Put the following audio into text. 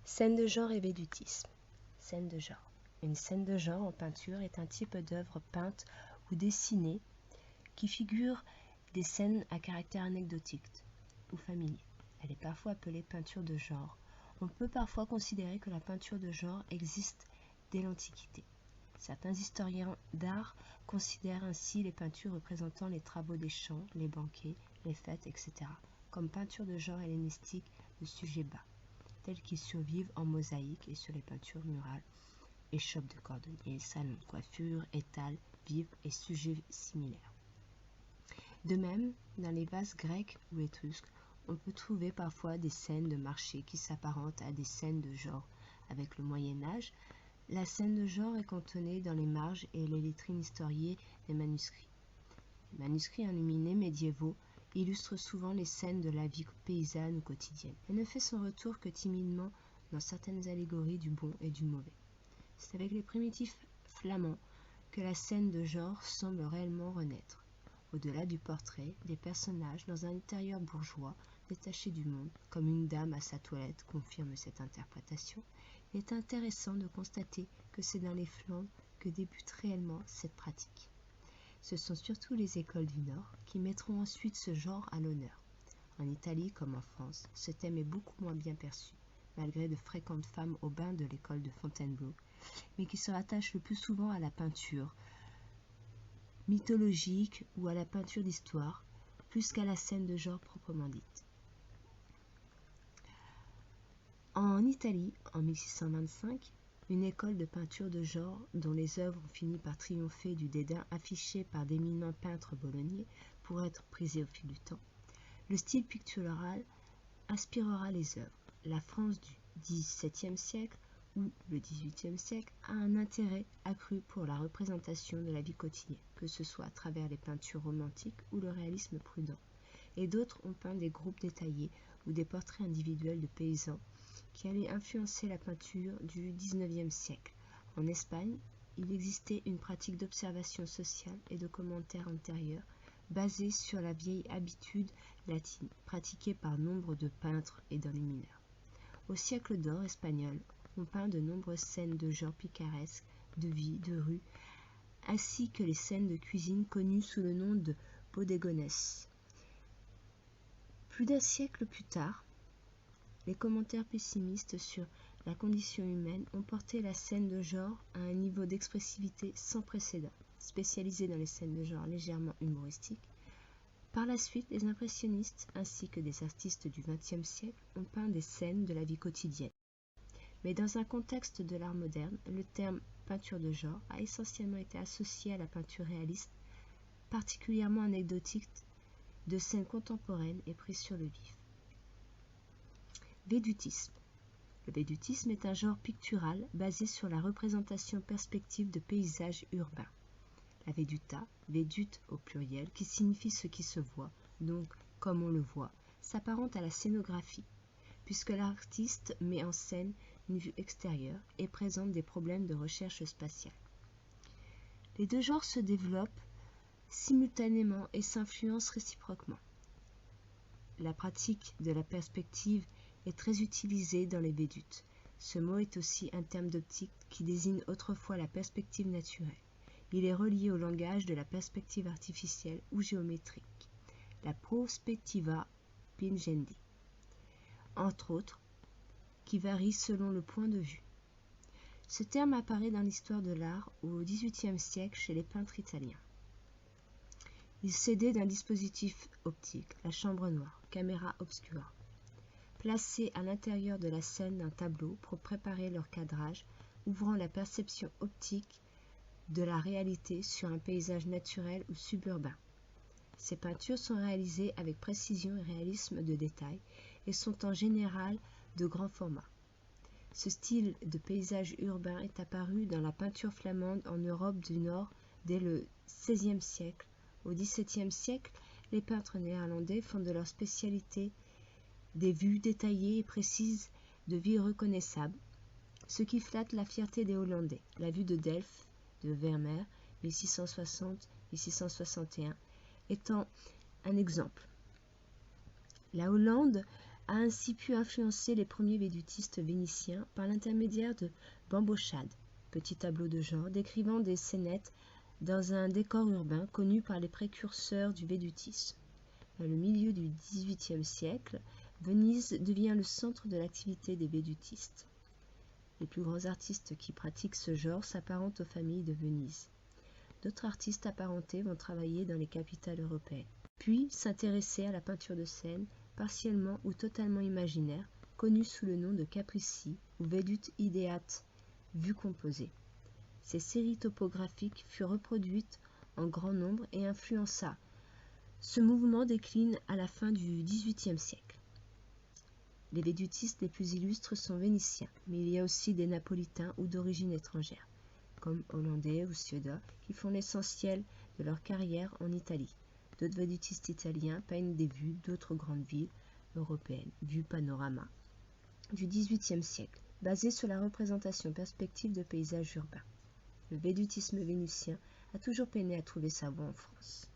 Scène de genre et védutisme. Scène de genre. Une scène de genre en peinture est un type d'œuvre peinte ou dessinée qui figure des scènes à caractère anecdotique ou familier. Elle est parfois appelée peinture de genre. On peut parfois considérer que la peinture de genre existe dès l'Antiquité. Certains historiens d'art considèrent ainsi les peintures représentant les travaux des champs, les banquets, les fêtes, etc., comme peinture de genre hellénistique de sujets bas, tels qu'ils survivent en mosaïque et sur les peintures murales, échoppes de cordonnier, salons de coiffure, étals, vivres et sujets similaires. De même, dans les vases grecs ou étrusques, on peut trouver parfois des scènes de marché qui s'apparentent à des scènes de genre. Avec le Moyen-Âge, la scène de genre est cantonnée dans les marges et les lettrines historiées des manuscrits. Les manuscrits enluminés médiévaux illustrent souvent les scènes de la vie paysanne ou quotidienne. Elle ne fait son retour que timidement dans certaines allégories du bon et du mauvais. C'est avec les primitifs flamands que la scène de genre semble réellement renaître. Au-delà du portrait, des personnages dans un intérieur bourgeois, détaché du monde, comme une dame à sa toilette confirme cette interprétation, il est intéressant de constater que c'est dans les Flandres que débute réellement cette pratique. Ce sont surtout les écoles du Nord qui mettront ensuite ce genre à l'honneur. En Italie comme en France, ce thème est beaucoup moins bien perçu, malgré de fréquentes femmes au bain de l'école de Fontainebleau, mais qui se rattachent le plus souvent à la peinture mythologique ou à la peinture d'histoire, plus qu'à la scène de genre proprement dite. En Italie, en 1625, une école de peinture de genre, dont les œuvres ont fini par triompher du dédain affiché par d'éminents peintres bolognais pour être prisés au fil du temps, le style pictural inspirera les œuvres. La France du XVIIe siècle ou le XVIIIe siècle a un intérêt accru pour la représentation de la vie quotidienne, que ce soit à travers les peintures romantiques ou le réalisme prudent. Et d'autres ont peint des groupes détaillés ou des portraits individuels de paysans qui allaient influencer la peinture du XIXe siècle. En Espagne, il existait une pratique d'observation sociale et de commentaires antérieurs basée sur la vieille habitude latine, pratiquée par nombre de peintres et d'enlumineurs. Au siècle d'or espagnol, on peint de nombreuses scènes de genre picaresques, de vie, de rue, ainsi que les scènes de cuisine connues sous le nom de bodegones. Plus d'un siècle plus tard, les commentaires pessimistes sur la condition humaine ont porté la scène de genre à un niveau d'expressivité sans précédent, spécialisé dans les scènes de genre légèrement humoristiques. Par la suite, les impressionnistes ainsi que des artistes du XXe siècle ont peint des scènes de la vie quotidienne. Mais dans un contexte de l'art moderne, le terme peinture de genre a essentiellement été associé à la peinture réaliste, particulièrement anecdotique, de scènes contemporaines et prises sur le vif. Védutisme. Le védutisme est un genre pictural basé sur la représentation perspective de paysages urbains. La veduta, védute au pluriel, qui signifie ce qui se voit, donc comme on le voit, s'apparente à la scénographie, puisque l'artiste met en scène une vue extérieure et présente des problèmes de recherche spatiale. Les deux genres se développent simultanément et s'influencent réciproquement. La pratique de la perspective est très utilisée dans les védutes. Ce mot est aussi un terme d'optique qui désigne autrefois la perspective naturelle. Il est relié au langage de la perspective artificielle ou géométrique, la prospettiva pingendi, entre autres, qui varie selon le point de vue. Ce terme apparaît dans l'histoire de l'art au XVIIIe siècle chez les peintres italiens. Il s'aidait d'un dispositif optique, la chambre noire, camera obscura, placée à l'intérieur de la scène d'un tableau pour préparer leur cadrage, ouvrant la perception optique de la réalité sur un paysage naturel ou suburbain. Ces peintures sont réalisées avec précision et réalisme de détail et sont en général de grand format. Ce style de paysage urbain est apparu dans la peinture flamande en Europe du Nord dès le XVIe siècle. Au XVIIe siècle, les peintres néerlandais font de leur spécialité des vues détaillées et précises de vie reconnaissables, ce qui flatte la fierté des Hollandais. La vue de Delft de Vermeer, 1660-1661, étant un exemple. La Hollande a ainsi pu influencer les premiers védutistes vénitiens par l'intermédiaire de Bambochade, petit tableau de genre décrivant des scénettes dans un décor urbain connu par les précurseurs du védutisme. Dans le milieu du XVIIIe siècle, Venise devient le centre de l'activité des védutistes. Les plus grands artistes qui pratiquent ce genre s'apparentent aux familles de Venise. D'autres artistes apparentés vont travailler dans les capitales européennes, puis s'intéresser à la peinture de scène, partiellement ou totalement imaginaire, connue sous le nom de caprici ou vedute ideate, vue composée. Ces séries topographiques furent reproduites en grand nombre et influença. Ce mouvement décline à la fin du XVIIIe siècle. Les védutistes les plus illustres sont vénitiens, mais il y a aussi des napolitains ou d'origine étrangère, comme hollandais ou suédois, qui font l'essentiel de leur carrière en Italie. D'autres védutistes italiens peignent des vues d'autres grandes villes européennes, vues panorama du XVIIIe siècle, basées sur la représentation perspective de paysages urbains. Le védutisme vénitien a toujours peiné à trouver sa voie en France.